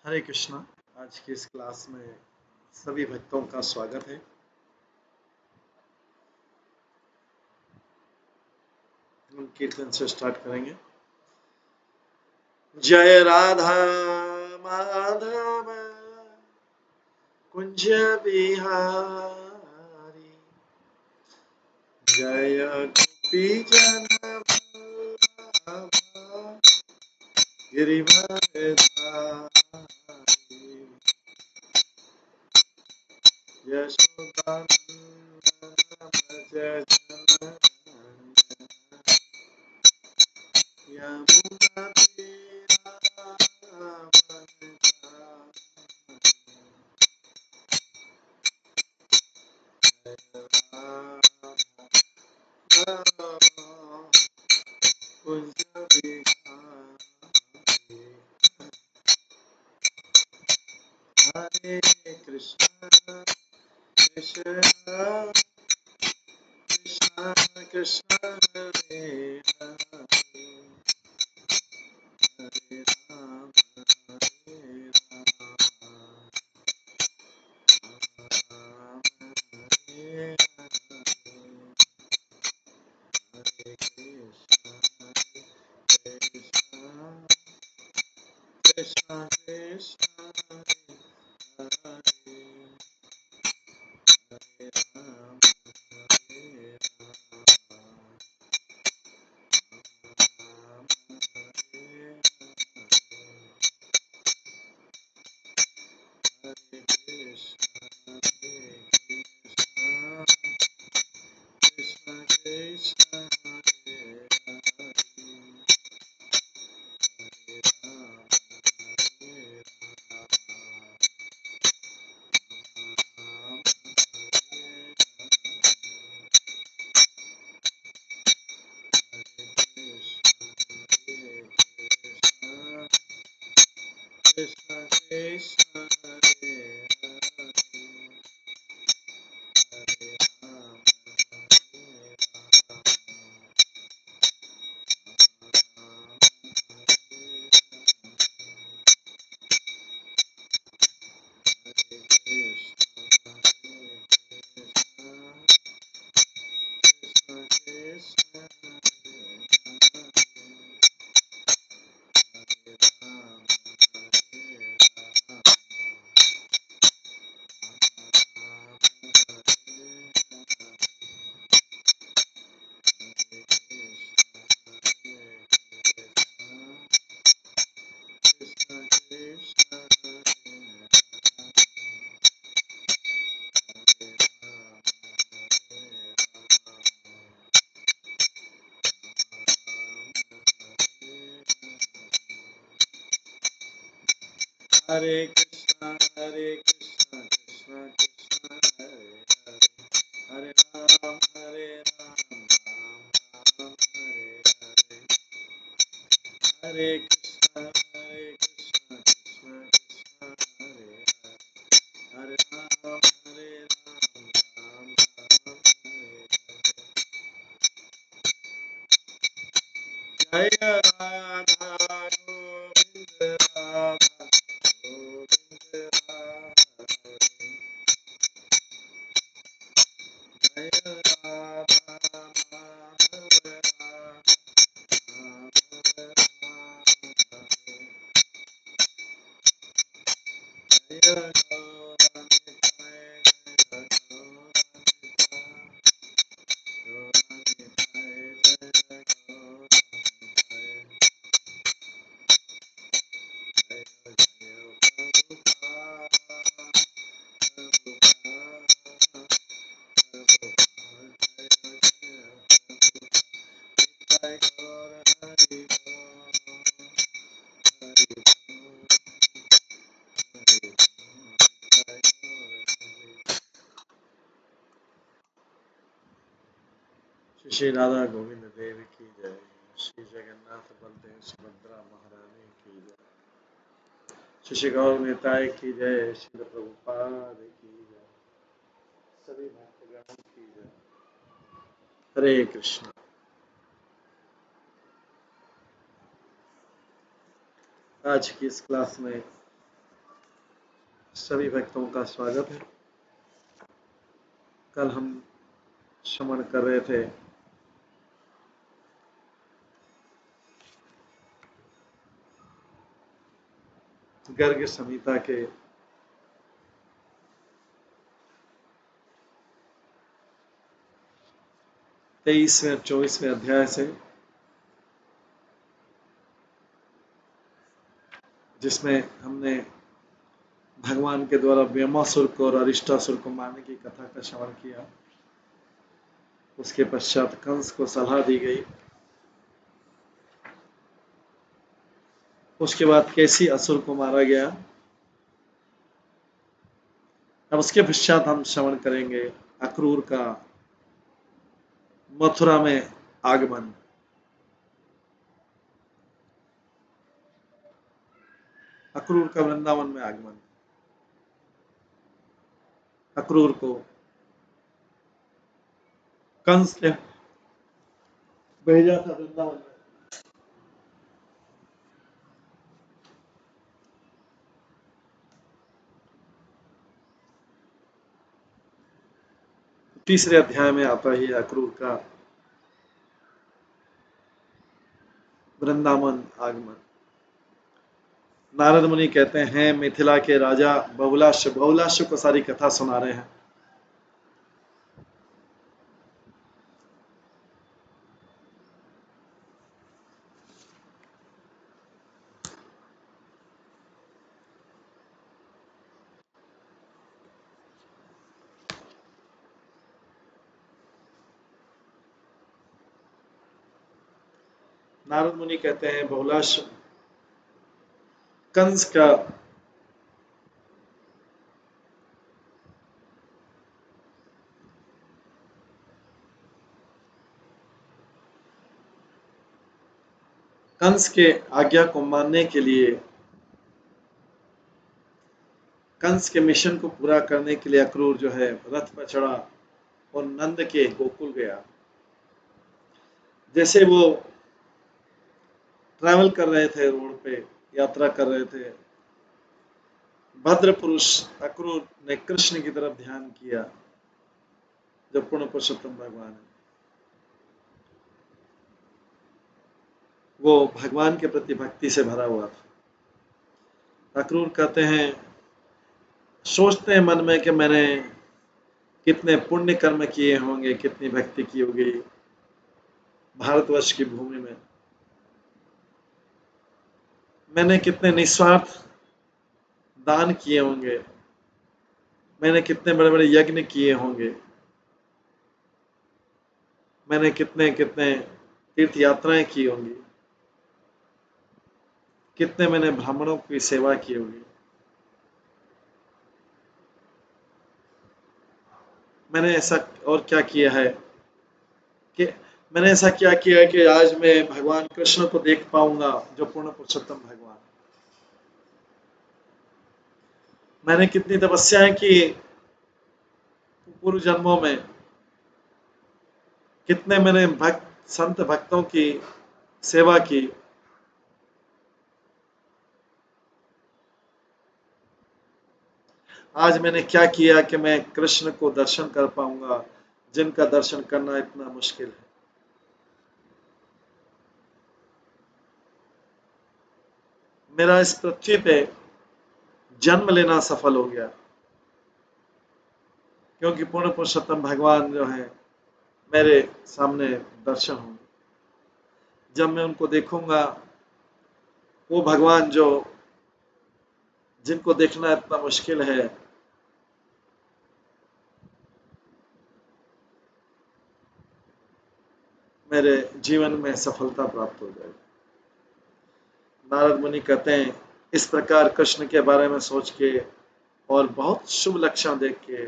हरे कृष्णा। आज की इस क्लास में सभी भक्तों का स्वागत है। हम कीर्तन से स्टार्ट करेंगे। जय राधा माधव कुंज बिहारी, जय गोपी जन वल्लभ गिरिवर धारी, यशोदानंदन जय जनन यमुना तीरावनचारि, जय राधा कुंज बिहारी। हरे कृष्ण कृष्ण कृष्ण कृष्ण हरे हरे, हरे राम राम हरे हरे, हरे कृष्ण कृष्ण कृष्ण हरे हरे, हरे राम राम हरे हरे, हरे कृष्ण कृष्ण कृष्ण हरे हरे, हरे राम राम हरे हरे, हरे कृष्ण कृष्ण कृष्ण हरे हरे, हरे राम राम हरे हरे, कृष्ण कृष्ण कृष्ण हरे हरे, हरे राम राम हरे हरे, हरे कृष्ण कृष्ण हरे हरे, हरे राम हरे कृष्ण कृष्ण कृष्ण हरे हरे, हरे राम राम राम हरे हरे, हरे कृष्ण कृष्ण कृष्ण हरे हरे, हरे राम राम हरे हरे, जय राधा गोविंद राधा गोविंद राधे, जय राधा माधव राधा राधे, जय गौरनिताय जय गौरनिताय, गौरनिताय जय गौरनिताय, जय जय प्रभुपाद प्रभुपाद प्रभुपाद, जय जय प्रभुपाद, जय गौर हरि बोल, हरि बोल, हरि बोल, जय गौर हरि। श्री श्री राधा गोविंद देव की जय, श्री जगन्नाथ बलदेव सुभद्रा महारानी की जय, श्री श्री गौर निताय की जय, श्री प्रभुपाद की जय, सभी भक्तगणों की जय। हरे कृष्ण। आज की इस क्लास में सभी भक्तों का स्वागत है। कल हम श्रवण कर रहे थे गर्ग संहिता के 23वें और 24वें अध्याय से, जिसमें हमने भगवान के द्वारा व्योमासुर को और अरिष्टासुर को मारने की कथा का श्रवण किया। उसके पश्चात कंस को सलाह दी गई। उसके बाद कैसी असुर को मारा गया। अब उसके पश्चात हम श्रवण करेंगे अक्रूर का मथुरा में आगमन। अक्रूर का वृंदावन में आगमन। अक्रूर को कंस ने भेजा था वृंदावन में। तीसरे अध्याय में आता ही अक्रूर का वृंदावन आगमन। नारद मुनि कहते हैं मिथिला के राजा बहुलाश को सारी कथा सुना रहे हैं। नारद मुनि कहते हैं बहुलाश कंस का कंस के आज्ञा को मानने के लिए, कंस के मिशन को पूरा करने के लिए अक्रूर जो है रथ पर चढ़ा और नंद के गोकुल गया। जैसे वो ट्रैवल कर रहे थे, रोड पे यात्रा कर रहे थे, भद्र पुरुष अक्रूर ने कृष्ण की तरफ ध्यान किया जो पूर्ण पुरुषोत्तम भगवान है। वो भगवान के प्रति भक्ति से भरा हुआ था। अक्रूर कहते हैं, सोचते हैं मन में कि मैंने कितने पुण्य कर्म किए होंगे, कितनी भक्ति की होगी भारतवर्ष की भूमि में। मैंने कितने निस्वार्थ दान किए होंगे, मैंने कितने बड़े बड़े यज्ञ किए होंगे, मैंने कितने कितने तीर्थ यात्राएं की होंगी, कितने मैंने ब्राह्मणों की सेवा की होगी। मैंने ऐसा और क्या किया है कि मैंने ऐसा क्या किया है कि आज मैं भगवान कृष्ण को देख पाऊंगा जो पूर्ण पुरुषोत्तम भगवान। मैंने कितनी तपस्याएं की पूर्व जन्मों में, कितने मैंने संत भक्तों की सेवा की। आज मैंने क्या किया कि मैं कृष्ण को दर्शन कर पाऊंगा जिनका दर्शन करना इतना मुश्किल है। मेरा इस पृथ्वी पे जन्म लेना सफल हो गया क्योंकि पूर्ण पुरुषोत्तम भगवान जो है मेरे सामने दर्शन होंगे। जब मैं उनको देखूंगा, वो भगवान जो जिनको देखना इतना मुश्किल है, मेरे जीवन में सफलता प्राप्त हो जाएगी। नारद मुनि कहते हैं इस प्रकार कृष्ण के बारे में सोच के और बहुत शुभ लक्षण देख के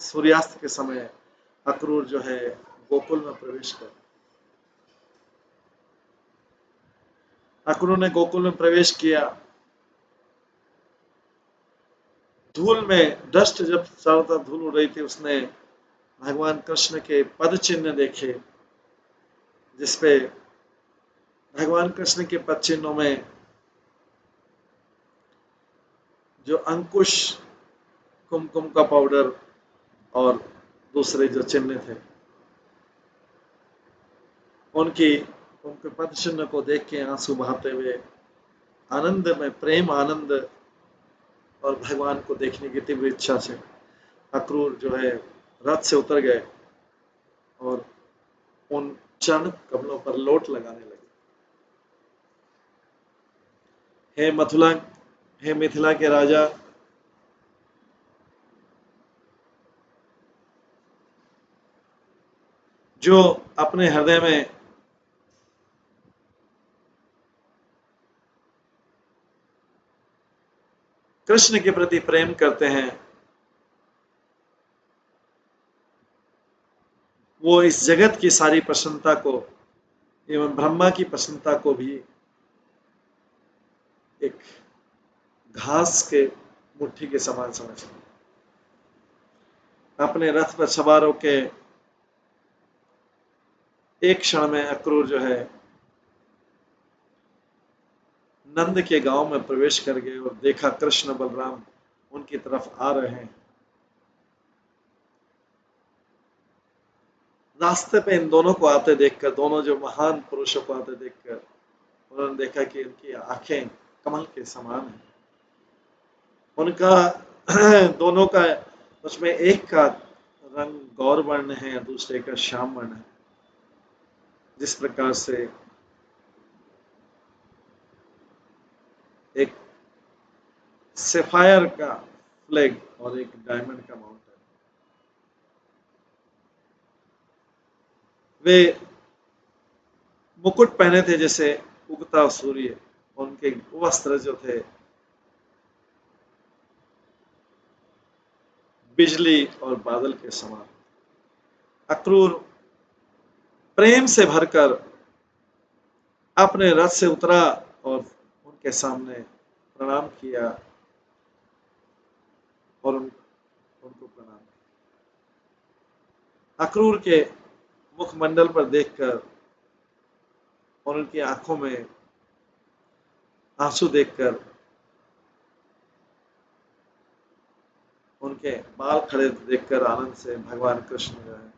सूर्यास्त के समय अक्रूर जो है गोकुल में प्रवेश कर। अक्रूर ने गोकुल में प्रवेश किया। धूल में डस्ट, जब चारों तरफ धूल उड़ रही थी, उसने भगवान कृष्ण के पद चिन्ह देखे जिसपे भगवान कृष्ण के पद चिन्हों में जो अंकुश कुमकुम का पाउडर और दूसरे जो चिन्ह थे, उनके पद चिन्ह को देख के आंसू बहाते हुए आनंद में, प्रेम आनंद और भगवान को देखने की तीव्र इच्छा से अक्रूर जो है रथ से उतर गए और उन चरण कमलों पर लोट लगाने लगे। हे मिथिला के राजा, जो अपने हृदय में कृष्ण के प्रति प्रेम करते हैं, वो इस जगत की सारी प्रसन्नता को एवं ब्रह्मा की प्रसन्नता को भी एक घास के मुट्ठी के समान समझते हैं। अपने रथ पर सवार होके एक क्षण में अक्रूर जो है नंद के गांव में प्रवेश कर गए और देखा कृष्ण बलराम उनकी तरफ आ रहे हैं। रास्ते पे इन दोनों को आते देखकर, दोनों जो महान पुरुषों को आते देखकर उन्होंने देखा कि उनकी आंखें कमल के समान हैं। उनका दोनों का, उसमें एक का रंग गौर वर्ण है, दूसरे का श्याम वर्ण है। जिस प्रकार से एक सेफायर का फ्लैग और एक डायमंड का माउंटेन, वे मुकुट पहने थे जैसे उगता सूर्य, उनके वस्त्र जो थे बिजली और बादल के समान। अक्रूर प्रेम से भरकर अपने रथ से उतरा और उनके सामने प्रणाम किया और उनको प्रणाम किया। अक्रूर के मुखमंडल पर देखकर और उनकी आंखों में आंसू देखकर, उनके बाल खड़े देखकर आनंद से भगवान कृष्ण जो है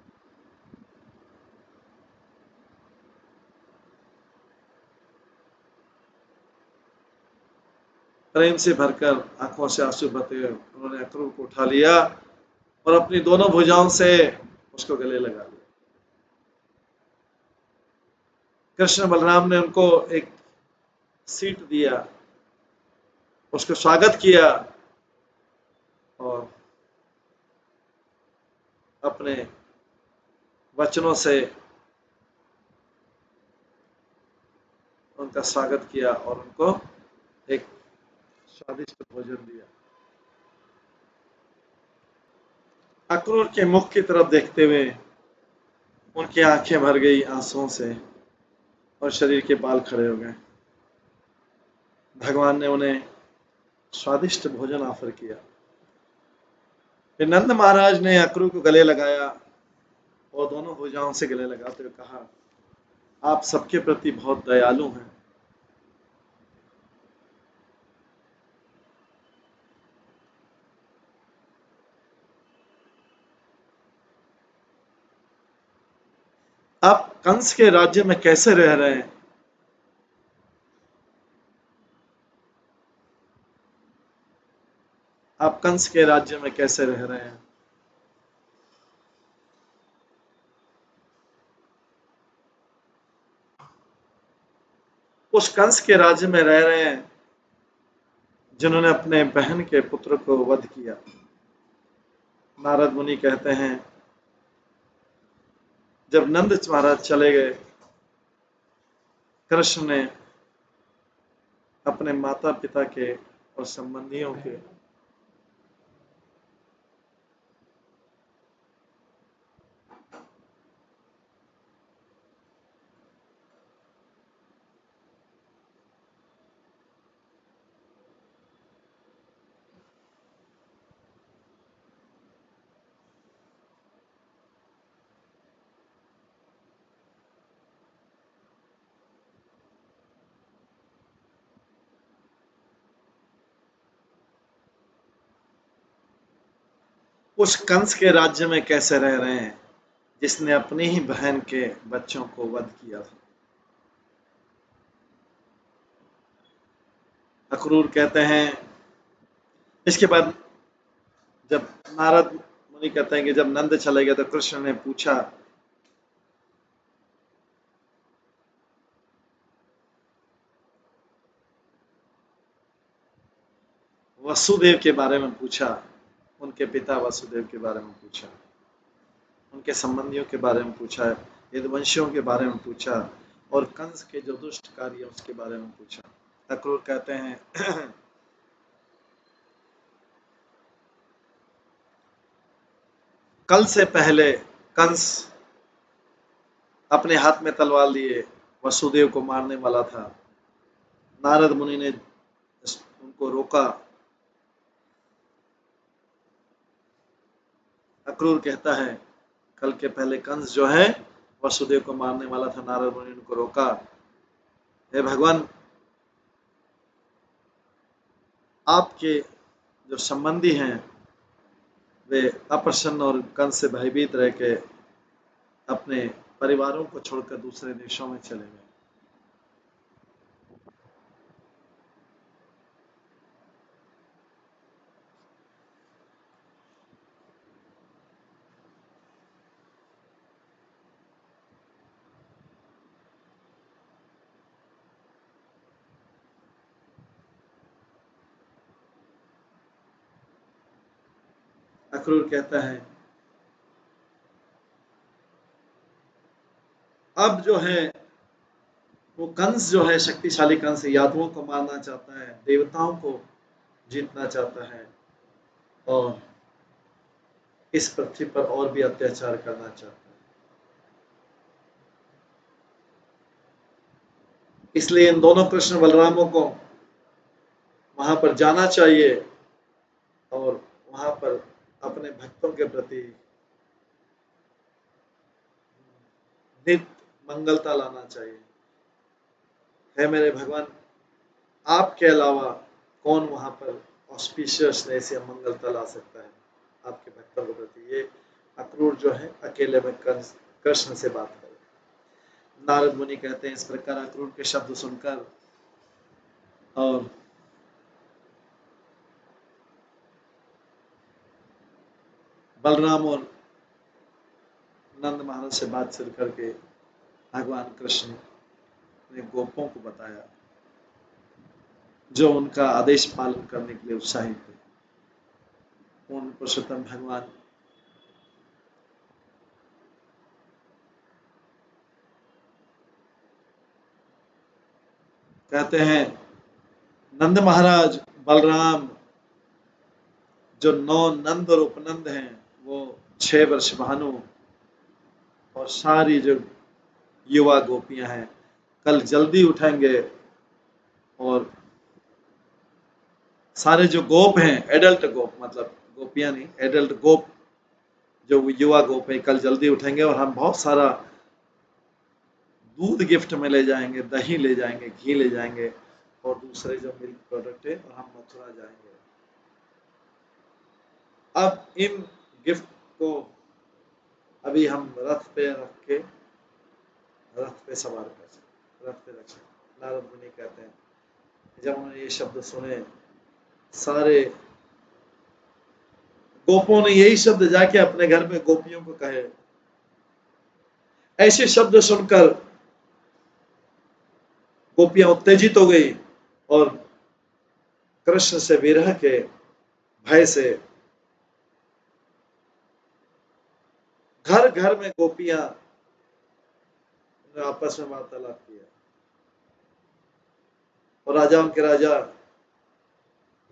प्रेम से भरकर आंखों से आंसू बहते हुए उन्होंने अक्रूर को उठा लिया और अपनी दोनों भुजाओं से उसको गले लगा लिया। कृष्ण बलराम ने उनको एक सीट दिया, उसका स्वागत किया और अपने वचनों से उनका स्वागत किया और उनको एक स्वादिष्ट भोजन दिया। अक्रूर के मुख की तरफ देखते हुए उनकी आंखें भर गई आंसुओं से और शरीर के बाल खड़े हो गए। भगवान ने उन्हें स्वादिष्ट भोजन ऑफर किया। फिर नंद महाराज ने अक्रूर को गले लगाया और दोनों भुजाओं से गले लगाते हुए कहा, आप सबके प्रति बहुत दयालु हैं। आप कंस के राज्य में कैसे रह रहे हैं? आप कंस के राज्य में कैसे रह रहे हैं? उस कंस के राज्य में रह रहे हैं जिन्होंने अपने बहन के पुत्र को वध किया। नारद मुनि कहते हैं, जब नंद महाराज चले गए, कृष्ण ने अपने माता पिता के और संबंधियों के उस कंस के राज्य में कैसे रह रहे हैं जिसने अपनी ही बहन के बच्चों को वध किया था। अक्रूर कहते हैं, इसके बाद जब नारद मुनि कहते हैं कि जब नंद चले गए तो कृष्ण ने पूछा वसुदेव के बारे में पूछा, उनके पिता वसुदेव के बारे में पूछा, उनके संबंधियों के बारे में पूछा, यदुवंशियों के बारे में पूछा और कंस के जो दुष्ट कार्य उसके बारे में पूछा। अक्रूर कहते हैं कल से पहले कंस अपने हाथ में तलवार लिए वसुदेव को मारने वाला था। नारद मुनि ने उनको रोका। अक्रूर कहता है कल के पहले कंस जो है वसुदेव को मारने वाला था, नारद मुनि ने उनको रोका। हे भगवान, आपके जो संबंधी हैं वे अप्रसन्न और कंस से भयभीत रह के अपने परिवारों को छोड़कर दूसरे देशों में चले गए। अक्रूर कहता है अब जो है वो कंस जो है शक्तिशाली कंस यादवों को मारना चाहता है, देवताओं को जीतना चाहता है और इस पृथ्वी पर और भी अत्याचार करना चाहता है। इसलिए इन दोनों कृष्ण बलरामों को वहां पर जाना चाहिए और वहां पर अपने भक्तों के प्रति नित्य मंगलता लाना चाहिए। है मेरे भगवान, आपके अलावा कौन वहां पर ऑस्पिशियसनेस या मंगलता ला सकता है आपके भक्तों के प्रति। ये अक्रूर जो है अकेले में कृष्ण से बात करे। नारद मुनि कहते हैं इस प्रकार अक्रूर के शब्द सुनकर और बलराम और नंद महाराज से बातचीत करके भगवान कृष्ण ने गोपों को बताया जो उनका आदेश पालन करने के लिए उत्साहित थे। पूर्ण पुरुषोत्तम भगवान कहते हैं नंद महाराज, बलराम जो 9 नंद और उपनंद हैं, वो 6 वर्ष भानु और सारी जो युवा गोपियां हैं कल जल्दी उठेंगे और सारे जो गोप हैं, एडल्ट गोप मतलब गोपियां नहीं, एडल्ट गोप जो युवा गोप है कल जल्दी उठेंगे और हम बहुत सारा दूध गिफ्ट में ले जाएंगे, दही ले जाएंगे, घी ले जाएंगे और दूसरे जो मिल्क प्रोडक्ट है और हम मथुरा जाएंगे। अब इन गिफ्ट को अभी हम रथ पे रख के रथ पे सवार कर सकते, रथ पे रख सकते। नारद मुनि कहते हैं जब उन्होंने ये शब्द सुने सारे गोपों ने यही शब्द जाके अपने घर में गोपियों को कहे। ऐसे शब्द सुनकर गोपियां उत्तेजित हो गई और कृष्ण से विरह के भय से घर घर में गोपियां आपस में वार्तालाप किया और राजाओं के राजा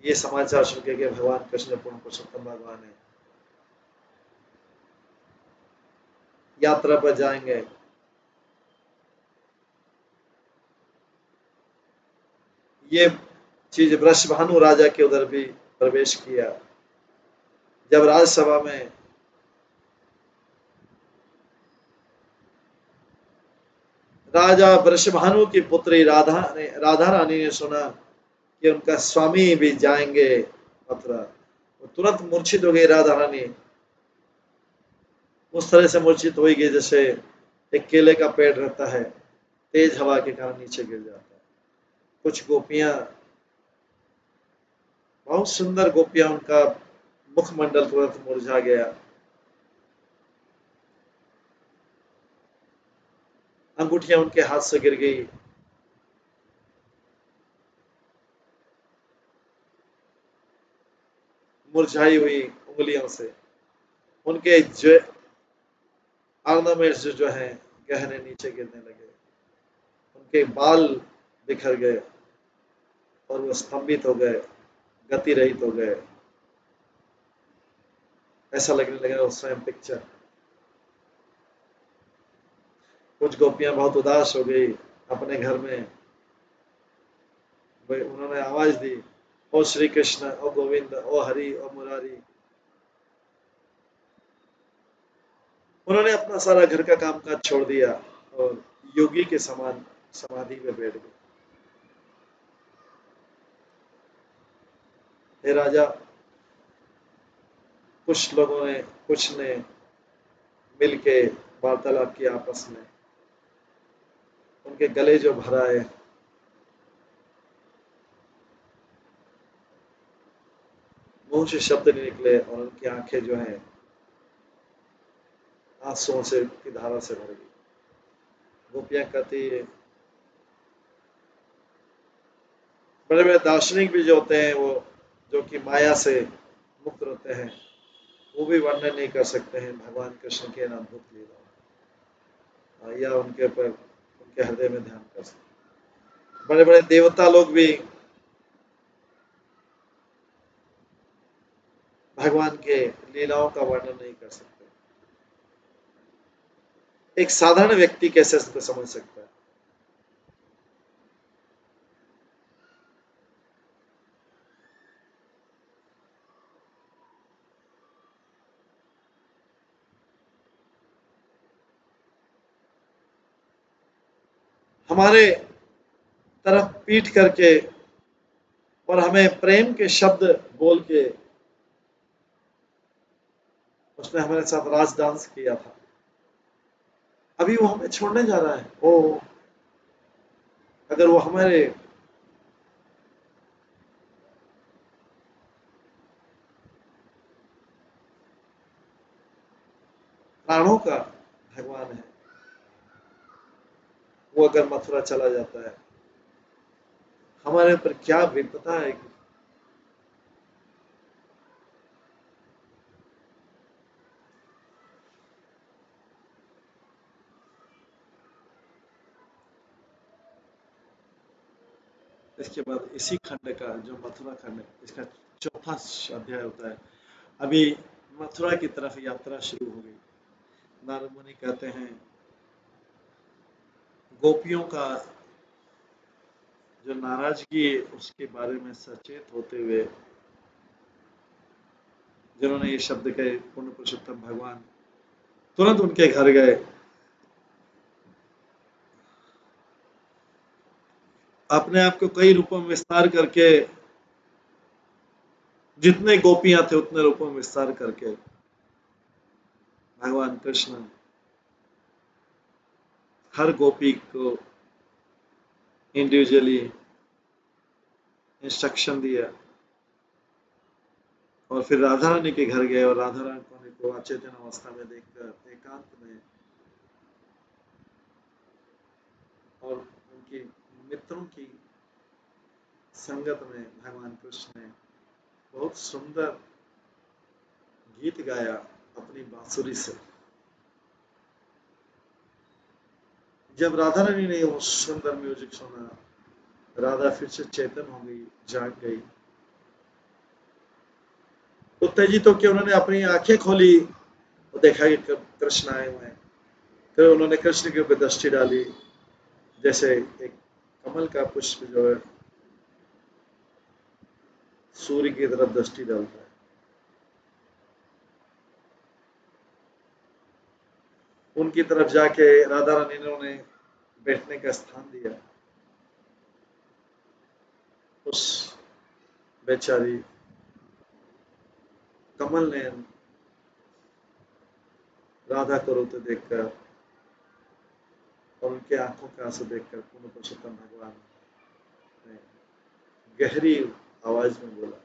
ये समाचार सुन के भगवान कृष्ण पूर्ण पुरुषोत्तम भगवान है यात्रा पर जाएंगे। ये चीज वृषभानु राजा के उधर भी प्रवेश किया। जब राजसभा में राजा वृषभानु की पुत्री राधा रानी ने सुना कि उनका स्वामी भी जाएंगे मथुरा, तो तुरंत मूर्छित हो गई राधा रानी उस तरह से मूर्छित हो ही गई जैसे एक केले का पेड़ रहता है, तेज हवा के कारण नीचे गिर जाता है। कुछ गोपियां, बहुत सुंदर गोपियां, उनका मुखमंडल तुरंत मुरझा गया, अंगूठियां उनके हाथ से गिर गई, मुरझाई हुई उंगलियों से। उनके जो ऑर्नामेंट्स जो हैं गहने नीचे गिरने लगे, उनके बाल बिखर गए और वो स्तंभित हो गए, गति रहित हो गए। ऐसा लगने लगा वो स्वयं पिक्चर। कुछ गोपियां बहुत उदास हो गई अपने घर में। उन्होंने आवाज दी, ओ श्री कृष्ण, ओ गोविंद, ओ हरि, ओ मुरारी। उन्होंने अपना सारा घर का काम काज छोड़ दिया और योगी के समान समाधि में बैठ गए। हे राजा, कुछ ने मिलके वार्तालाप किया आपस में। उनके गले जो भरा है, मुंह से शब्द नहीं निकले और उनकी आंखें जो हैं आंसुओं से की धारा से भर गई। गोपियां कहती है, बड़े बड़े दार्शनिक भी जो होते हैं, वो जो कि माया से मुक्त होते हैं, वो भी वर्णन नहीं कर सकते हैं भगवान कृष्ण के अद्भुत लीला, या उनके ऊपर उनके हृदय में ध्यान कर सकते। बड़े बड़े देवता लोग भी भगवान के लीलाओं का वर्णन नहीं कर सकते। एक साधारण व्यक्ति कैसे इसको समझ सकता है? हमारे तरफ पीट करके और हमें प्रेम के शब्द बोल के उसने हमारे साथ राज डांस किया था, अभी वो हमें छोड़ने जा रहा है। ओ, अगर वो हमारे प्राणों का भगवान है, वो अगर मथुरा चला जाता है, हमारे ऊपर क्या विपदा आएगी। इसके बाद इसी खंड का जो मथुरा खंड, इसका चौथा अध्याय होता है। अभी मथुरा की तरफ यात्रा शुरू हो गई। नारद मुनि कहते हैं, गोपियों का जो नाराजगी है उसके बारे में सचेत होते हुए जिन्होंने ये शब्द कहे, पूर्ण पुरुषोत्तम भगवान तुरंत उनके घर गए, अपने आप को कई रूपों में विस्तार करके, जितने गोपियां थे उतने रूपों में विस्तार करके भगवान कृष्ण हर गोपी को इंडिविजुअली इंस्ट्रक्शन दिया और फिर राधा रानी के घर गए और राधा रानी को अचेतन अवस्था में देखकर एकांत में और उनकी मित्रों की संगत में भगवान कृष्ण ने बहुत सुंदर गीत गाया अपनी बांसुरी से। जब राधा रानी ने वो सुंदर म्यूजिक सुना, राधा फिर से चेतन हो गई, जाग गई। उत्तेजित होकर उन्होंने अपनी आंखें खोली और देखा कि कृष्ण आए हुए हैं। फिर उन्होंने कृष्ण के ऊपर दृष्टि डाली, जैसे एक कमल का पुष्प जो है सूर्य की तरफ दृष्टि डालता है। उनकी तरफ जाके राधा रानी ने उन्हें बैठने का स्थान दिया। उस बेचारी कमल ने राधा को रोते देखकर और उनके आंखों के आंसू देखकर पूर्ण पुरुषोत्तम भगवान ने गहरी आवाज में बोला,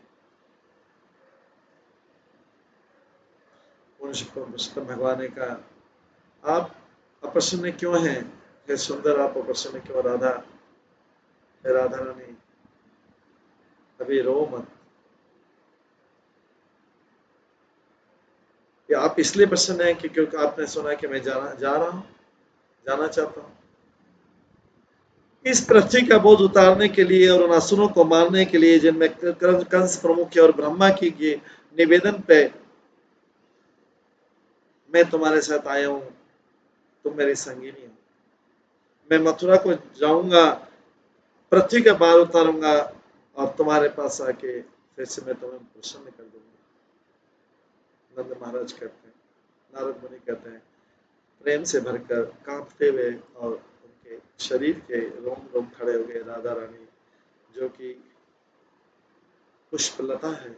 पूर्ण पुरुषोत्तम भगवान ने कहा, आप अप्रसन्न क्यों हैं? हे सुंदर, आप अप्रसन्न क्यों? राधा, हे राधा रानी, अभी रो मत। या आप इसलिए प्रसन्न हैं कि क्योंकि आपने सुना कि मैं जाना चाहता हूँ। इस पृथ्वी का बोझ उतारने के लिए और उन असुरों को मारने के लिए जिनमें कंस प्रमुख है और ब्रह्मा की ये निवेदन पे मैं तुम्हारे साथ आया हूँ, तुम मेरी संगिनी हो। मैं मथुरा को जाऊंगा, पृथ्वी का भार उतारूंगा और तुम्हारे पास आके फिर से मैं तुम्हें प्रसन्न कर दूंगा। नंद महाराज कहते हैं, नारद मुनि कहते हैं, प्रेम से भरकर कांपते हुए और उनके शरीर के रोम रोम खड़े हो गए। राधा रानी जो कि पुष्पलता है,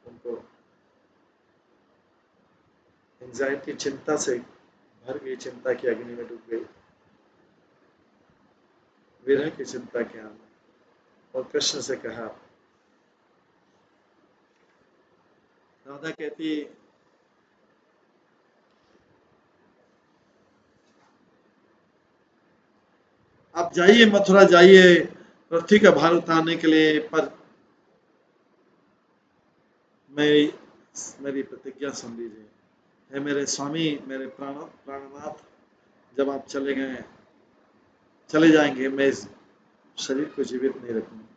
उनको एंजाइटी, चिंता से भर गई, चिंता की अग्नि में डूब गई, विरह की चिंता के आंदोलन। और कृष्ण से कहा, राधा कहती, आप जाइए, मथुरा जाइए पृथ्वी का भार उतारने के लिए, पर मेरी मेरी प्रतिज्ञा सुन लीजिए। हे मेरे स्वामी, मेरे प्राणनाथ, जब आप चले जाएंगे, मैं इस शरीर को जीवित नहीं रखूंगा।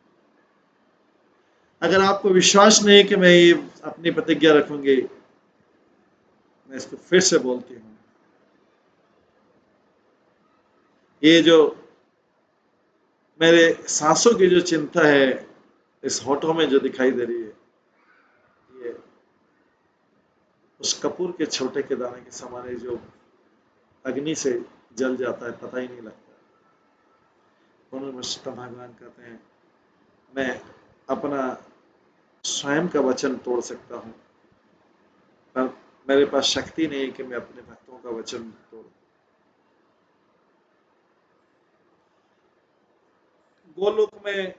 अगर आपको विश्वास नहीं कि मैं ये अपनी प्रतिज्ञा रखूंगी, मैं इसको फिर से बोलती हूँ। ये जो मेरे सांसों की जो चिंता है, इस होठों में जो दिखाई दे रही है, ये उस कपूर के छोटे के दाने के समान है जो अग्नि से जल जाता है, पता ही नहीं लगता। पुनर्वसुता भगवान कहते हैं, मैं अपना स्वयं का वचन तोड़ सकता हूँ, पर मेरे पास शक्ति नहीं है कि मैं अपने भक्तों का वचन तोड़ूं। गोलोक में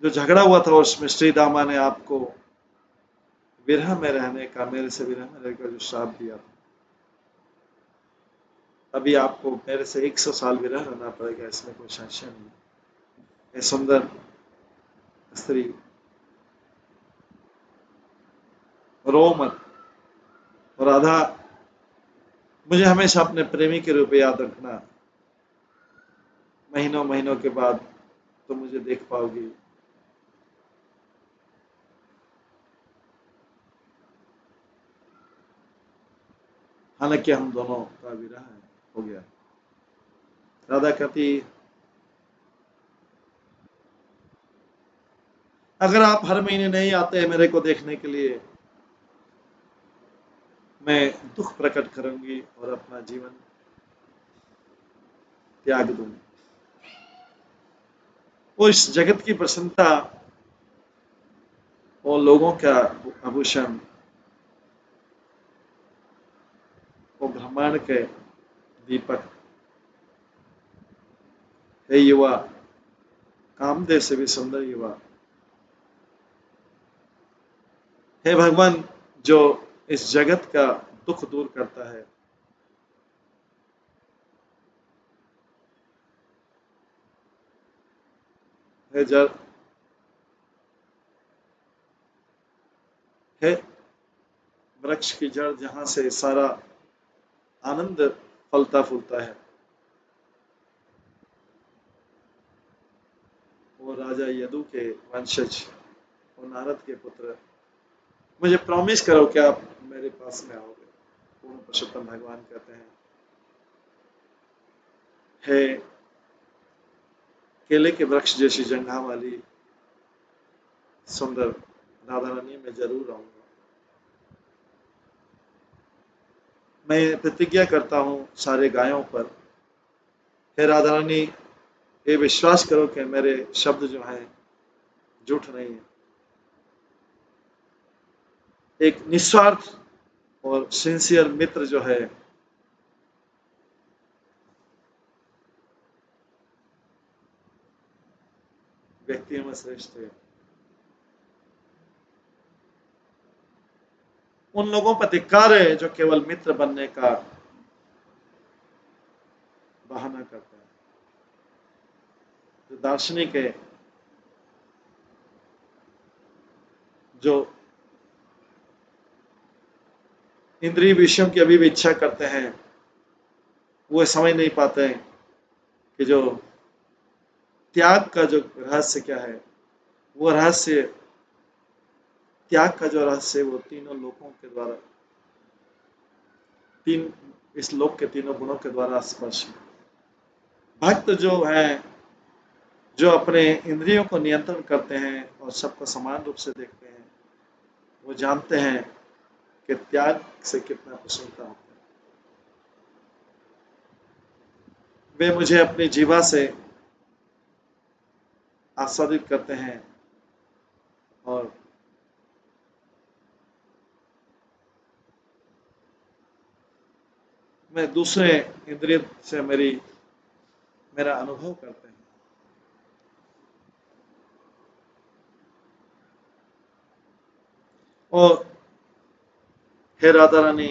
जो झगड़ा हुआ था, उसमें श्री दामा ने आपको विरह में रहने का, मेरे से विरह में रहने का जो श्राप दिया था, अभी आपको मेरे से 100 साल विरह रहना पड़ेगा, इसमें कोई संशय नहीं। ये सुंदर स्त्री, रो मत। और राधा, मुझे हमेशा अपने प्रेमी के रूप में याद रखना। महीनों महीनों के बाद तो मुझे देख पाओगी। हालांकि हम दोनों का विरह हो गया। राधा कहती, अगर आप हर महीने नहीं आते हैं मेरे को देखने के लिए, मैं दुख प्रकट करूंगी और अपना जीवन त्याग दूंगी। वो इस जगत की प्रसन्नता, वो लोगों का आभूषण, वो ब्रह्मांड के दीपक, हे युवा, कामदेव से भी सुंदर युवा, हे भगवान जो इस जगत का दुख दूर करता है, हे जड़, हे वृक्ष की जड़ जहां से सारा आनंद फलता फूलता है, वो राजा यदु के वंशज, वो नारद के पुत्र, मुझे प्रॉमिस करो कि आप मेरे पास में आओगे। पूर्ण पुरुषोत्तम भगवान कहते हैं, हे केले के वृक्ष जैसी जंघा वाली सुंदर राधा रानी, मैं जरूर आऊंगा। मैं प्रतिज्ञा करता हूँ सारे गायों पर, हे राधा रानी, ये विश्वास करो कि मेरे शब्द जो हैं झूठ नहीं है। एक निस्वार्थ और सिंसियर मित्र जो है व्यक्तियों में श्रेष्ठ है। उन लोगों पर धिक्कार है जो केवल मित्र बनने का बहाना करते हैं, जो दार्शनिक है, जो इंद्रिय विषयों की अभी भी इच्छा करते हैं, वो समझ नहीं पाते हैं कि जो त्याग का जो रहस्य क्या है, वो रहस्य, त्याग का जो रहस्य है, वो तीनों लोकों के द्वारा, तीन इस लोक के तीनों गुणों के द्वारा स्पर्श है। भक्त जो है, जो अपने इंद्रियों को नियंत्रण करते हैं और सबको समान रूप से देखते हैं, वो जानते हैं कि त्याग से कितना प्रसन्नता होता है। वे मुझे अपनी जीवा से आस्वादित करते हैं और मैं दूसरे इंद्रिय से मेरा अनुभव करते हैं। और हे राधा रानी,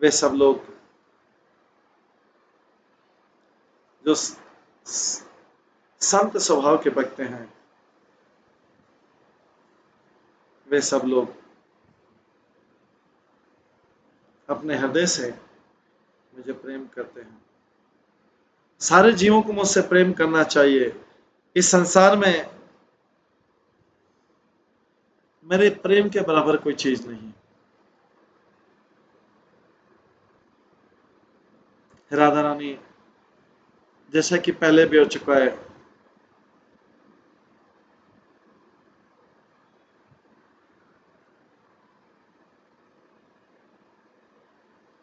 वे सब लोग जो संत स्वभाव के भक्त हैं, वे सब लोग अपने हृदय से मुझे प्रेम करते हैं। सारे जीवों को मुझसे प्रेम करना चाहिए। इस संसार में मेरे प्रेम के बराबर कोई चीज नहीं। राधा रानी, जैसा कि पहले भी हो चुका है,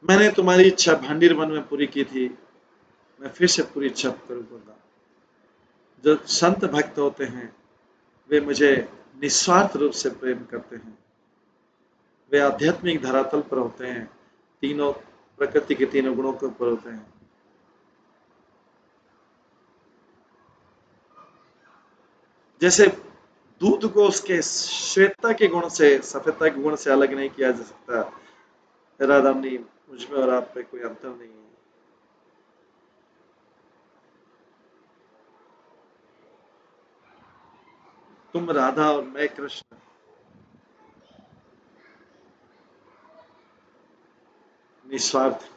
मैंने तुम्हारी इच्छा भांडीर वन में पूरी की थी, मैं फिर से पूरी इच्छा करूंगा। जो संत भक्त होते हैं, वे मुझे निस्वार्थ रूप से प्रेम करते हैं। वे आध्यात्मिक धरातल पर होते हैं, तीनों प्रकृति के तीनों गुणों के ऊपर होते हैं। जैसे दूध को उसके श्वेतता के गुण से, सफेदता के गुण से अलग नहीं किया जा सकता, राधा रानी, मुझ में और आप पे कोई अंतर नहीं है। तुम राधा और मैं कृष्ण, निस्वार्थ।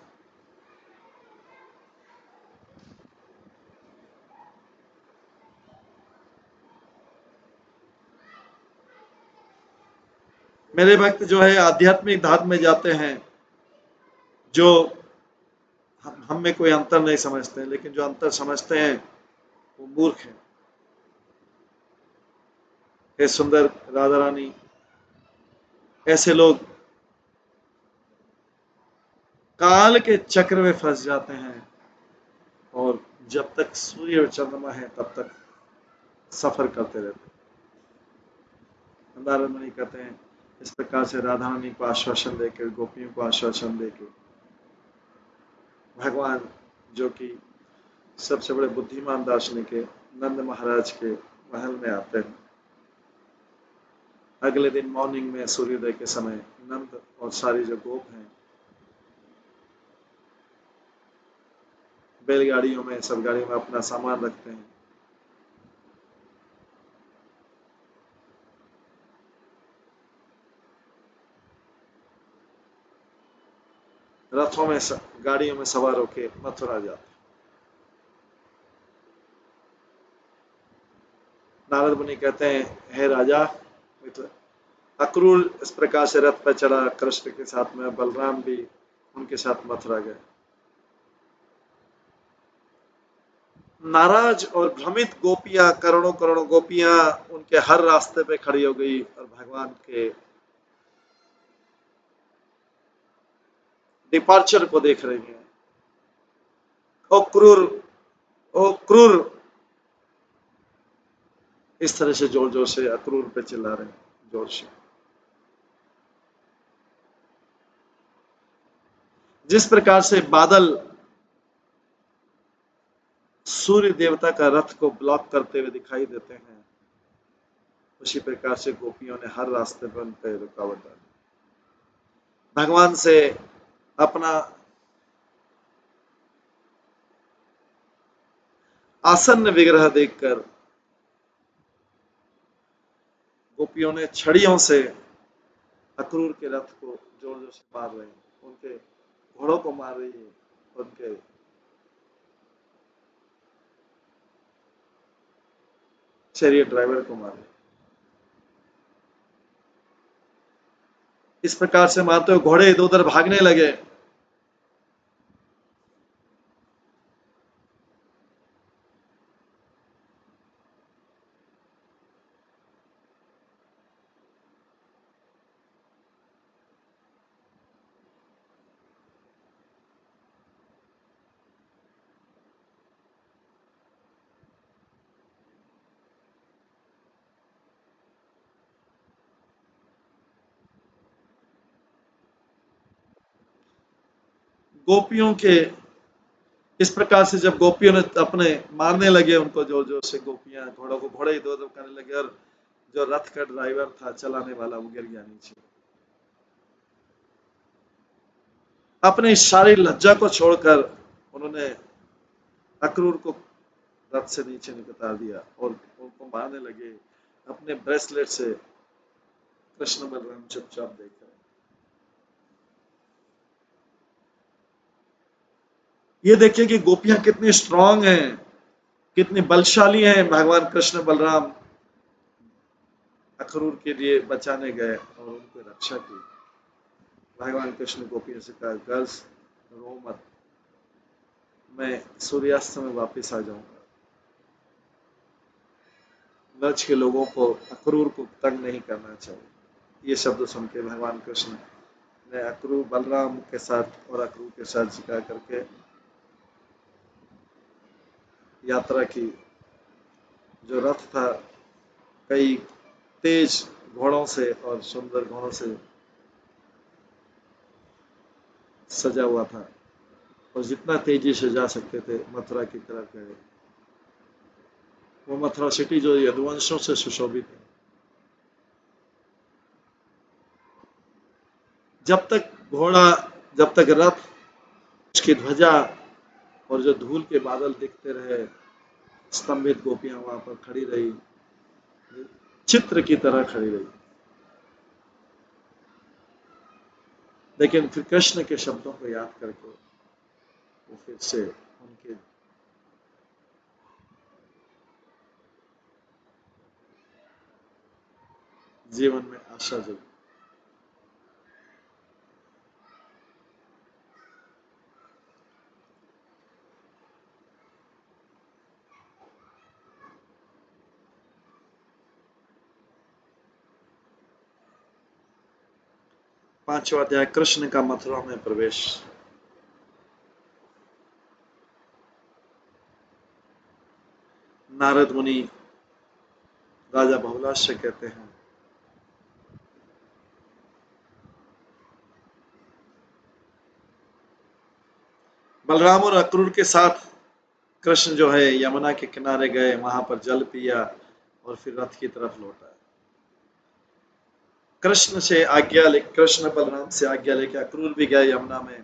मेरे भक्त जो है आध्यात्मिक धाम में जाते हैं, जो हम में कोई अंतर नहीं समझते, लेकिन जो अंतर समझते हैं वो मूर्ख है। हे सुंदर राधा रानी, ऐसे लोग काल के चक्र में फंस जाते हैं और जब तक सूर्य और चंद्रमा है तब तक सफर करते रहते हैं। नारद मुनि कहते हैं, इस प्रकार से राधा रानी को आश्वासन देकर, गोपियों को आश्वासन देकर, भगवान जो कि सबसे बड़े बुद्धिमान दार्शनिक है, नंद महाराज के महल में आते हैं। अगले दिन मॉर्निंग में सूर्योदय के समय नंद और सारी जो गोप हैं बैलगाड़ियों में, सब गाड़ियों में अपना सामान रखते हैं। रथों में, गाड़ियों में सवार होकर मथुरा जाते। नारद मुनि कहते हैं, हे राजा, अक्रूर इस प्रकार से रथ पर चढ़ा कृष्ण के साथ में, बलराम भी उनके साथ मथुरा गए। नाराज और भ्रमित गोपियां, करोड़ों करोड़ों गोपियां उनके हर रास्ते पे खड़ी हो गई और भगवान के डिपार्चर को देख रही हैं। ओ क्रूर, ओ क्रूर, इस तरह से जोर जोर से अक्रूर पे चिल्ला रहे हैं, जोर से। जिस प्रकार से बादल सूर्य देवता का रथ को ब्लॉक करते हुए दिखाई देते हैं, उसी प्रकार से गोपियों ने हर रास्ते पर उनपे रुकावट डाली। भगवान से अपना आसन्न विग्रह देखकर गोपियों ने छड़ियों से अक्रूर के रथ को जोर जोर से मार रहे हैं, उनके घोड़ों को मार रही है, उनके चैरियट ड्राइवर को मार रही है। इस प्रकार से मारते हुए घोड़े इधर उधर भागने लगे। गोपियों के इस प्रकार से जब गोपियों ने अपने मारने लगे उनको, जोर जोर से गोपियां घोड़ों को, घोड़े इधर उधर करने लगे, और जो रथ का ड्राइवर था, चलाने वाला, वो गिर गया नीचे। अपनी सारी लज्जा को छोड़कर उन्होंने अक्रूर को रथ से नीचे उतार दिया और उनको मारने लगे। अपने ब्रेसलेट से कृष्ण बलराम चुपचाप देख रहे। ये देखिए कि गोपियां कितनी स्ट्रांग हैं, कितनी बलशाली हैं। भगवान कृष्ण बलराम अक्रूर के लिए बचाने गए और उनको रक्षा की। भगवान कृष्ण गोपियों से कहा, गर्ल्स रो मत, मैं सूर्यास्त में वापस आ जाऊंगा। ब्रज के लोगों को अक्रूर को तंग नहीं करना चाहिए। ये शब्द सुन के भगवान कृष्ण ने अक्रूर बलराम के साथ और अक्रूर के साथ जिक्र करके यात्रा की। जो रथ था कई तेज घोड़ों से और सुंदर घोड़ों से सजा हुआ था, और जितना तेजी से जा सकते थे मथुरा की तरफ गए। वो मथुरा सिटी जो यदुवंशों से सुशोभित है। जब तक घोड़ा, जब तक रथ, उसकी ध्वजा और जो धूल के बादल दिखते रहे, स्तंभित गोपियां वहां पर खड़ी रही, चित्र की तरह खड़ी रही। लेकिन फिर कृष्ण के शब्दों को याद करके वो फिर से उनके जीवन में आशा जगी। पांचवा अध्याय, कृष्ण का मथुरा में प्रवेश। नारद मुनि राजा बहुलाश से कहते हैं, बलराम और अक्रूर के साथ कृष्ण जो है यमुना के किनारे गए, वहां पर जल पिया और फिर रथ की तरफ लौटा। कृष्ण बलराम से आज्ञा लेके अक्रूर भी गए यमुना में,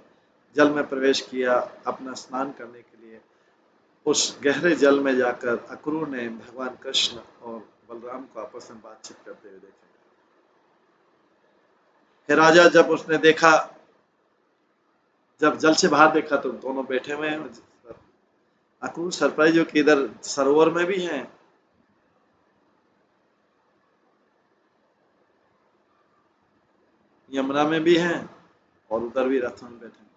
जल में प्रवेश किया अपना स्नान करने के लिए। उस गहरे जल में जाकर अक्रूर ने भगवान कृष्ण और बलराम को आपस में बातचीत करते हुए देखा। हे राजा, जब उसने देखा, जब जल से बाहर देखा तो दोनों बैठे हुए हैं। अक्रूर सरप्राइज हो कि इधर सरोवर में भी हैं, यमुना में भी हैं, और उधर भी रथ में बैठे।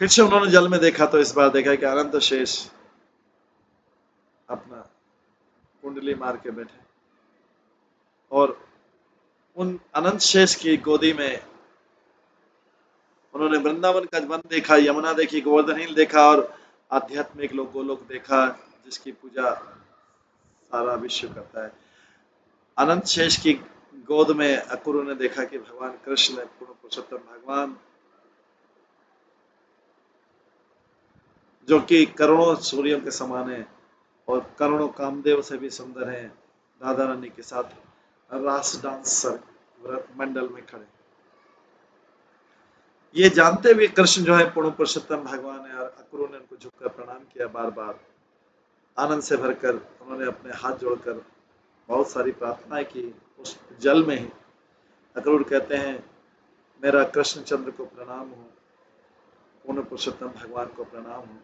फिर से उन्होंने जल में देखा तो इस बार देखा कि अनंत शेष अपना कुंडली मार के बैठे, और उन अनंत शेष की गोदी में उन्होंने वृंदावन का वन देखा, यमुना देखी, गोवर्धन हिल देखा, और आध्यात्मिक लोग गोलोक देखा, जिसकी पूजा सारा विश्व करता है। अनंत शेष की गोद में अक्रूर ने देखा कि भगवान कृष्ण पूर्ण पुरुषोत्तम भगवान, जो कि करोड़ों सूर्यों के समान है और करोड़ों कामदेव से भी सुंदर हैं, राधा रानी के साथ रास डांस व्रत मंडल में खड़े। ये जानते हुए कृष्ण जो है पूर्ण पुरुषोत्तम भगवान है, और अक्रूर ने उनको झुककर प्रणाम किया। बार बार आनंद से भरकर उन्होंने अपने हाथ जोड़कर बहुत सारी प्रार्थनाएं की। उस जल में ही अक्रूर कहते हैं, मेरा कृष्णचंद्र को प्रणाम हो, पूर्ण पुरुषोत्तम भगवान को प्रणाम हो,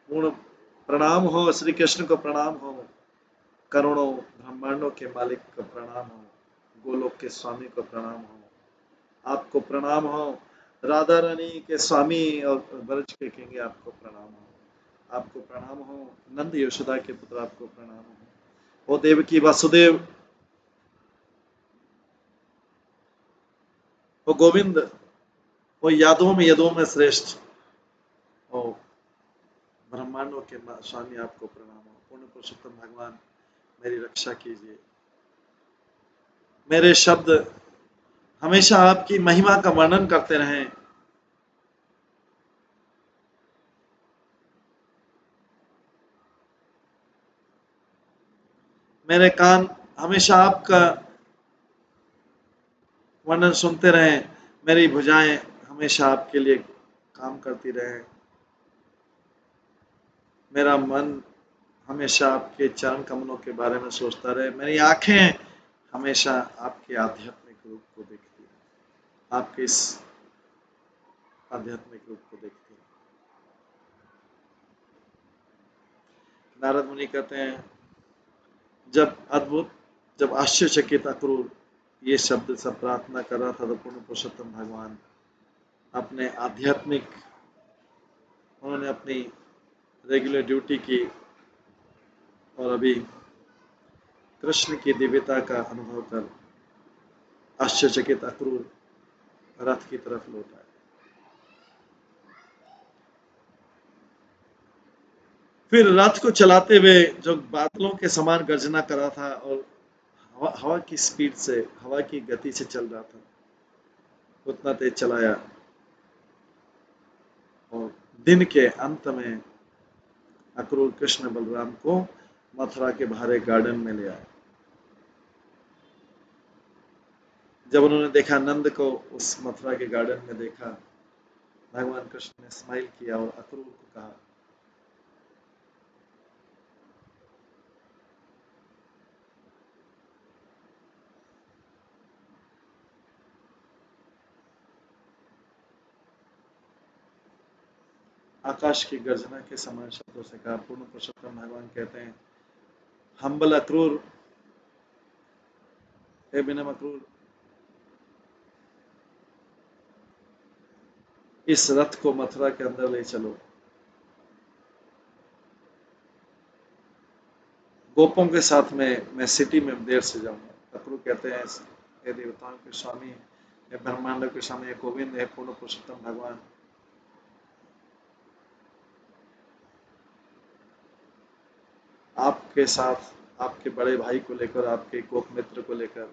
पूर्ण प्रणाम हो, श्री कृष्ण को प्रणाम हो, करोड़ों ब्रह्मांडों के मालिक को प्रणाम हो, गोलोक के स्वामी को प्रणाम हो, आपको प्रणाम हो, राधा रानी के स्वामी और ब्रज के किंग आपको प्रणाम हो, आपको प्रणाम हो, नंद यशोदा के पुत्र आपको प्रणाम हो, वो देवकी वासुदेव, वो गोविंद, वो यादों में श्रेष्ठ, वो ब्रह्मांडों के स्वामी आपको प्रणाम हो, पूर्ण पुरुषोत्तम भगवान मेरी रक्षा कीजिए। मेरे शब्द हमेशा आपकी महिमा का वर्णन करते रहें। मेरे कान हमेशा आपका वर्णन सुनते रहें। मेरी भुजाएं हमेशा आपके लिए काम करती रहें। मेरा मन हमेशा आपके चरण कमलों के बारे में सोचता रहे। मेरी आंखें हमेशा आपके आध्यात्मिक रूप को देखती हैं, आपके इस आध्यात्मिक रूप को देखती हैं। नारद मुनि कहते हैं, जब आश्चर्यचकित अक्रूर ये शब्द सब प्रार्थना कर रहा था, तो पूर्ण पुरुषोत्तम भगवान अपने आध्यात्मिक, उन्होंने अपनी रेगुलर ड्यूटी की और अभी कृष्ण की दिव्यता का अनुभव कर आश्चर्यचकित अक्रूर रथ की तरफ लौट आए। फिर रथ को चलाते हुए जो बादलों के समान गर्जना कर रहा था और हवा की स्पीड से, हवा की गति से चल रहा था, उतना तेज चलाया और दिन के अंत में अक्रूर कृष्ण बलराम को मथुरा के बाहर एक गार्डन में ले आए। जब उन्होंने देखा, नंद को उस मथुरा के गार्डन में देखा, भगवान कृष्ण ने स्माइल किया और अक्रूर को कहा, आकाश की गर्जना के समान शब्दों से कहा। पूर्ण पुरुषोत्तम भगवान कहते हैं, हम्बल अक्रूर, हे विनम्र अक्रूर, इस रथ को मथुरा के अंदर ले चलो। गोपों के साथ में मैं सिटी में देर से जाऊंगा। अक्रूर कहते हैं, हे देवताओं के स्वामी, हे ब्रह्मांड के स्वामी, हे गोविंद, हे पूर्ण पुरुषोत्तम भगवान, आपके साथ आपके बड़े भाई को लेकर, आपके गोप मित्र को लेकर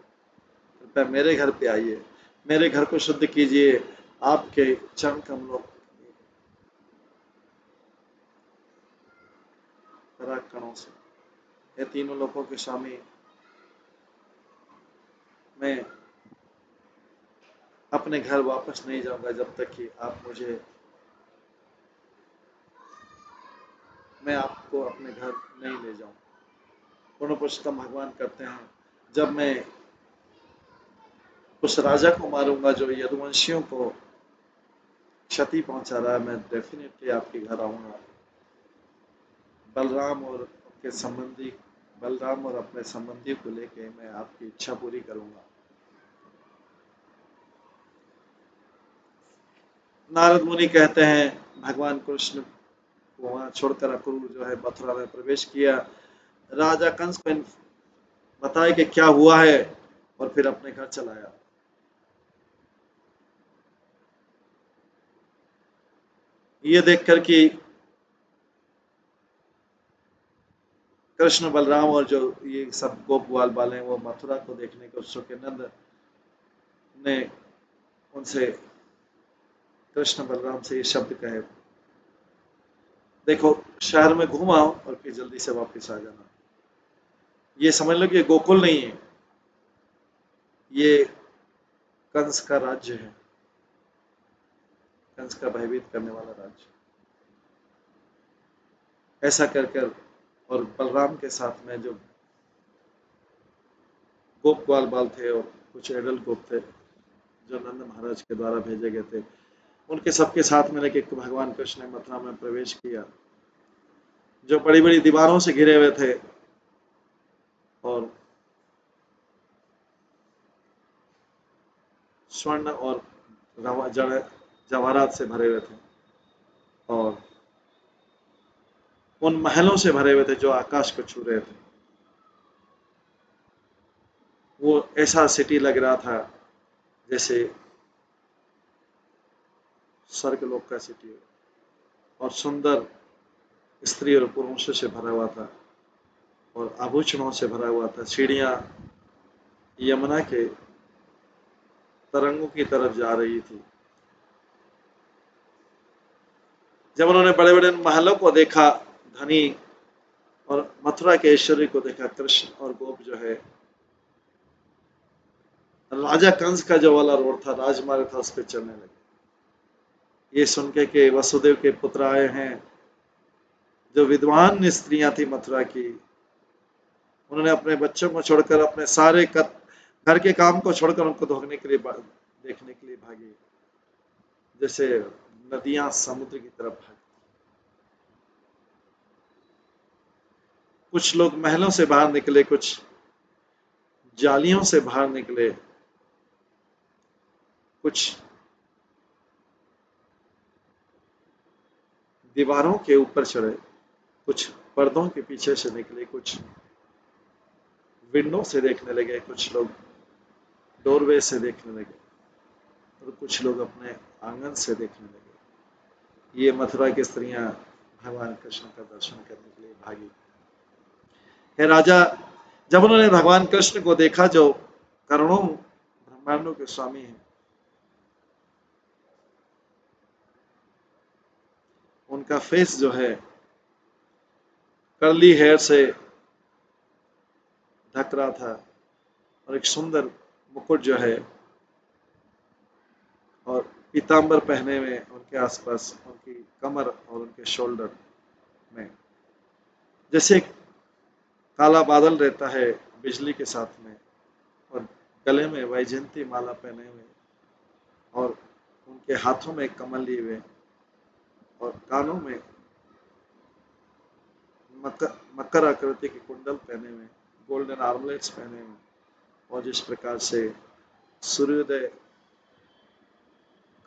कृपया मेरे घर पे आइए, मेरे घर को शुद्ध कीजिए आपके चरण कमलों कणों से। ये तीनों लोगों के स्वामी, मैं अपने घर वापस नहीं जाऊंगा जब तक कि आप मुझे, मैं आपको अपने घर नहीं ले जाऊं। पूर्ण पुरुषोत्तम भगवान कहते हैं, जब मैं उस राजा को मारूंगा जो यदुवंशियों को क्षति पहुंचा रहा है, मैं डेफिनेटली आपके घर आऊंगा। बलराम और उनके संबंधी, बलराम और अपने संबंधी को लेके मैं आपकी इच्छा पूरी करूंगा। नारद मुनि कहते हैं, भगवान कृष्ण को वहां छोड़कर अक्रूर जो है मथुरा में प्रवेश किया। राजा कंस को बताया कि क्या हुआ है और फिर अपने घर चलाया। ये देखकर कि कृष्ण बलराम और जो ये सब गोप ग्वाल बाल हैं वो मथुरा को देखने को उत्सुक है। नंद ने उनसे कृष्ण बलराम से ये शब्द कहे, देखो शहर में घूम आओ और फिर जल्दी से वापस आ जाना। ये समझ लो कि ये गोकुल नहीं है, ये कंस का राज्य है, कंस का भयभीत करने वाला राज्य। ऐसा कर कर और बलराम के साथ में जो गोप ग्वाल बाल थे और कुछ एडल्ट गोप थे जो नंद महाराज के द्वारा भेजे गए थे, उनके सबके साथ में लेके भगवान कृष्ण ने मथुरा में प्रवेश किया, जो बड़ी बड़ी दीवारों से घिरे हुए थे और स्वर्ण और जवाहरात से भरे हुए थे और उन महलों से भरे हुए थे जो आकाश को छू रहे थे। वो ऐसा सिटी लग रहा था जैसे स्वर्गलोक का सिटी हो, और सुंदर स्त्री और पुरुषों से भरा हुआ था और आभूषणों से भरा हुआ था। सीढ़ियां यमुना के तरंगों की तरफ जा रही थी। जब उन्होंने बड़े बड़े महलों को देखा, धनी और मथुरा के ऐश्वर्य को देखा, कृष्ण और गोप जो है राजा कंस का जो वाला रोड था, राजमार्ग था, उस पर चलने लगे। ये सुन के वसुदेव के पुत्र आए हैं, जो विद्वान स्त्रियां थी मथुरा की, उन्होंने अपने बच्चों को छोड़कर अपने सारे घर के काम को छोड़कर उनको धोने के लिए देखने के लिए भागी, जैसे नदियां समुद्र की तरफ भागी। कुछ लोग महलों से बाहर निकले, कुछ जालियों से बाहर निकले, कुछ दीवारों के ऊपर चढ़े, कुछ पर्दों के पीछे से निकले, कुछ विंडो से देखने लगे, कुछ लोग डोरवे से देखने लगे और कुछ लोग अपने आंगन से देखने लगे। ये मथुरा की स्त्रियां भगवान कृष्ण का दर्शन करने के लिए भागी। हे राजा, जब उन्होंने भगवान कृष्ण को देखा जो करोड़ों ब्रह्मांडों के स्वामी हैं, उनका फेस जो है कर्ली हेयर से ढक रहा था और एक सुंदर मुकुट जो है और पीतांबर पहने हुए उनके आसपास उनकी कमर और उनके शोल्डर में जैसे एक काला बादल रहता है बिजली के साथ में, और गले में वैजयंती माला पहने हुए और उनके हाथों में कमल लिए हुए और कानों में मकर आकृति के कुंडल पहने हुए, गोल्डन आर्मलेट्स पहने हुए, और जिस प्रकार से सूर्योदय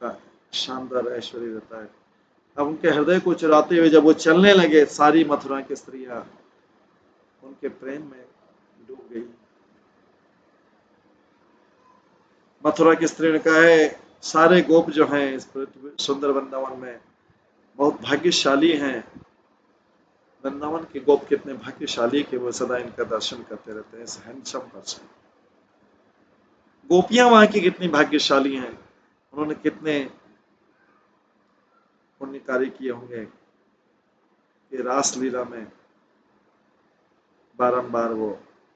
का शानदार ऐश्वर्य रहता है, अब उनके हृदय को चुराते हुए जब वो चलने लगे, सारी मथुरा की स्त्रियां उनके प्रेम में डूब गई। मथुरा की स्त्री ने कहा है, सारे गोप जो हैं इस सुंदर वृंदावन में बहुत भाग्यशाली हैं। वृंदावन के गोप कितने भाग्यशाली कि वो सदा इनका दर्शन करते रहते हैं, इस हैंडसम पर्सन। गोपियां वहां की कितनी भाग्यशाली हैं, उन्होंने कितने पुण्य कार्य किए होंगे कि रास लीला में बारंबार वो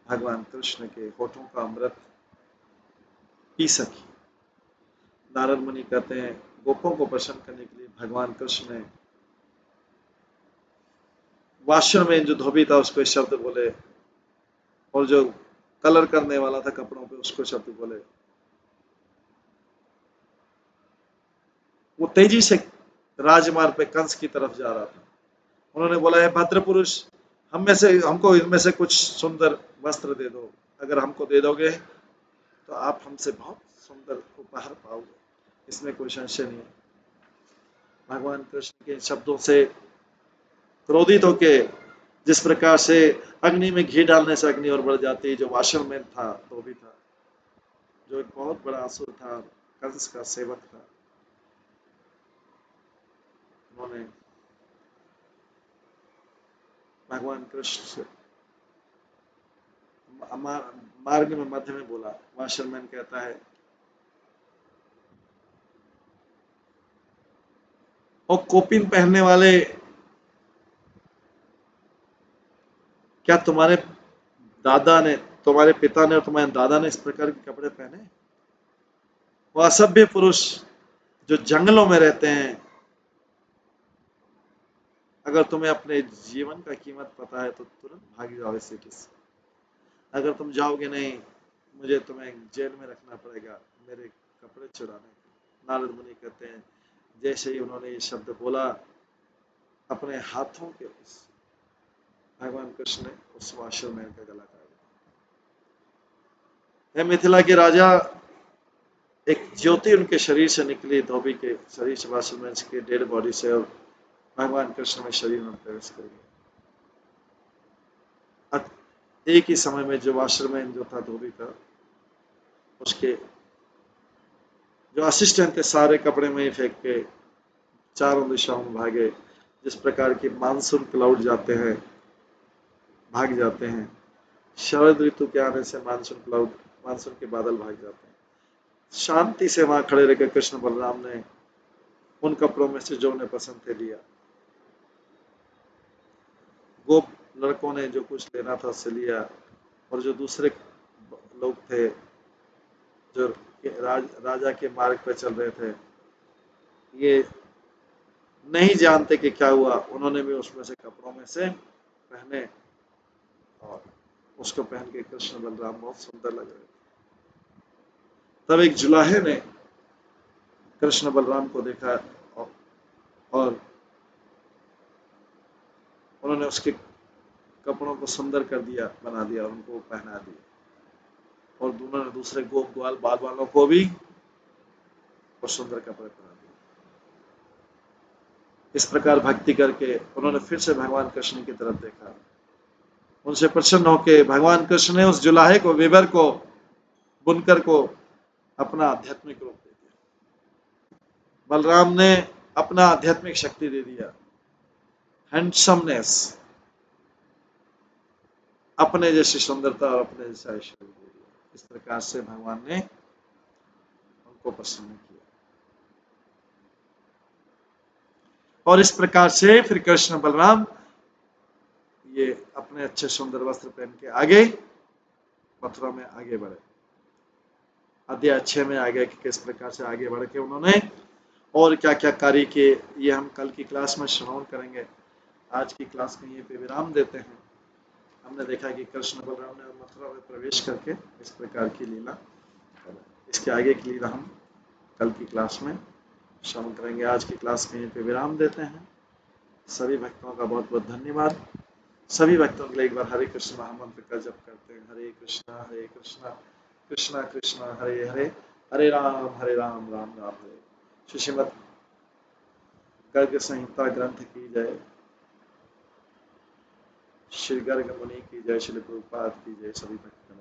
भगवान कृष्ण के होठों का अमृत पी सकी। नारद मुनि कहते हैं, गोपों को प्रसन्न करने के लिए भगवान कृष्ण ने वाशर में जो धोबी था उसको शब्द बोले, और जो कलर करने वाला था कपड़ों पे उसको शब्द बोले। वो तेजी से राजमार्ग पे कंस की तरफ जा रहा था। उन्होंने बोला, है भद्र पुरुष, हमको इनमें से कुछ सुंदर वस्त्र दे दो। अगर हमको दे दोगे तो आप हमसे बहुत सुंदर उपहार पाओगे, इसमें कोई संशय नहीं है। भगवान कृष्ण के शब्दों से क्रोधित होके, जिस प्रकार से अग्नि में घी डालने से अग्नि और बढ़ जाती है, जो वाशरमैन था तो भी था, जो एक बहुत बड़ा असुर था, कंस का सेवक था, उन्होंने भगवान कृष्ण से मार्ग में मध्य में बोला। वाशरमैन कहता है, और कोपिन पहनने वाले, क्या तुम्हारे दादा ने, तुम्हारे पिता ने और तुम्हारे दादा ने इस प्रकार के कपड़े पहने? वो असभ्य पुरुष जो जंगलों में रहते हैं, अगर तुम्हें अपने जीवन का कीमत पता है तो तुरंत भाग जाओ इससे किस। अगर तुम जाओगे नहीं, मुझे तुम्हें जेल में रखना पड़ेगा मेरे कपड़े चुराने। नारद मुनि कहते हैं, जैसे ही उन्होंने ये शब्द बोला, अपने हाथों के भगवान कृष्ण ने उस वाशरमैन का गला काट दिया। मिथिला के राजा, एक ज्योति उनके शरीर से निकली, धोबी के शरीर से, वाशरमैन के डेड बॉडी से, और भगवान कृष्ण में शरीर में प्रवेश कर गया। एक ही समय में जो वाशरमैन जो था, धोबी था, उसके जो असिस्टेंट थे सारे कपड़े में ही फेंक के चारों दिशाओं में भागे। जिस प्रकार के मानसून क्लाउड जाते हैं, भाग जाते हैं, शरद ऋतु के आने से मानसून क्लाउड, मानसून के बादल भाग जाते हैं। शांति से वहां खड़े रहकर कृष्ण बलराम ने उन कपड़ों में से जो उन्हें पसंद थे लिया। गोप लड़कों ने जो कुछ लेना था उससे लिया, और जो दूसरे लोग थे जो राजा के मार्ग पर चल रहे थे, ये नहीं जानते कि क्या हुआ, उन्होंने भी उसमें से कपड़ों में से पहने, और उसको पहन के कृष्ण बलराम बहुत सुंदर लग रहे थे। तब एक जुलाहे ने कृष्ण बलराम को देखा, और उन्होंने उसके कपड़ों को सुंदर कर दिया, बना दिया, उनको पहना दिया, और दोनों ने दूसरे गोप ग्वाल बाल वालों को भी और सुंदर कपड़े पहना दिए। इस प्रकार भक्ति करके उन्होंने फिर से भगवान कृष्ण की तरफ देखा। उनसे प्रसन्न होकर भगवान कृष्ण ने उस जुलाहे को, विवर को, बुनकर को अपना आध्यात्मिक रूप दे दिया। बलराम ने अपना आध्यात्मिक शक्ति दे दिया, हैंडसमनेस, अपने जैसी सुंदरता और अपने जैसा ऐश्वर्य दे दिया। इस प्रकार से भगवान ने उनको प्रसन्न किया, और इस प्रकार से फिर कृष्ण बलराम ये अपने अच्छे सुंदर वस्त्र पहन के आगे मथुरा में आगे बढ़े। अध्याय 6 में आ गया कि किस प्रकार से आगे बढ़ के उन्होंने और क्या क्या कार्य किए, ये हम कल की क्लास में श्रवण करेंगे। आज की क्लास में ये पे विराम देते हैं। हमने देखा कि कृष्ण बलराम ने मथुरा में प्रवेश करके इस प्रकार की लीला, इसके आगे की लीला हम कल की क्लास में श्रवण करेंगे। आज की क्लास में यहीं पे विराम देते हैं। सभी भक्तों का बहुत बहुत धन्यवाद। सभी भक्तों के लिए एक बार हरे कृष्ण महामंत्र का जप करते हैं। हरे कृष्णा कृष्णा कृष्णा हरे हरे, हरे राम राम राम हरे। श्रीमद् गर्ग संहिता ग्रंथ की जय, श्री गर्ग मुनि की जय, श्री प्रभुपाद की जय, सभी भक्तों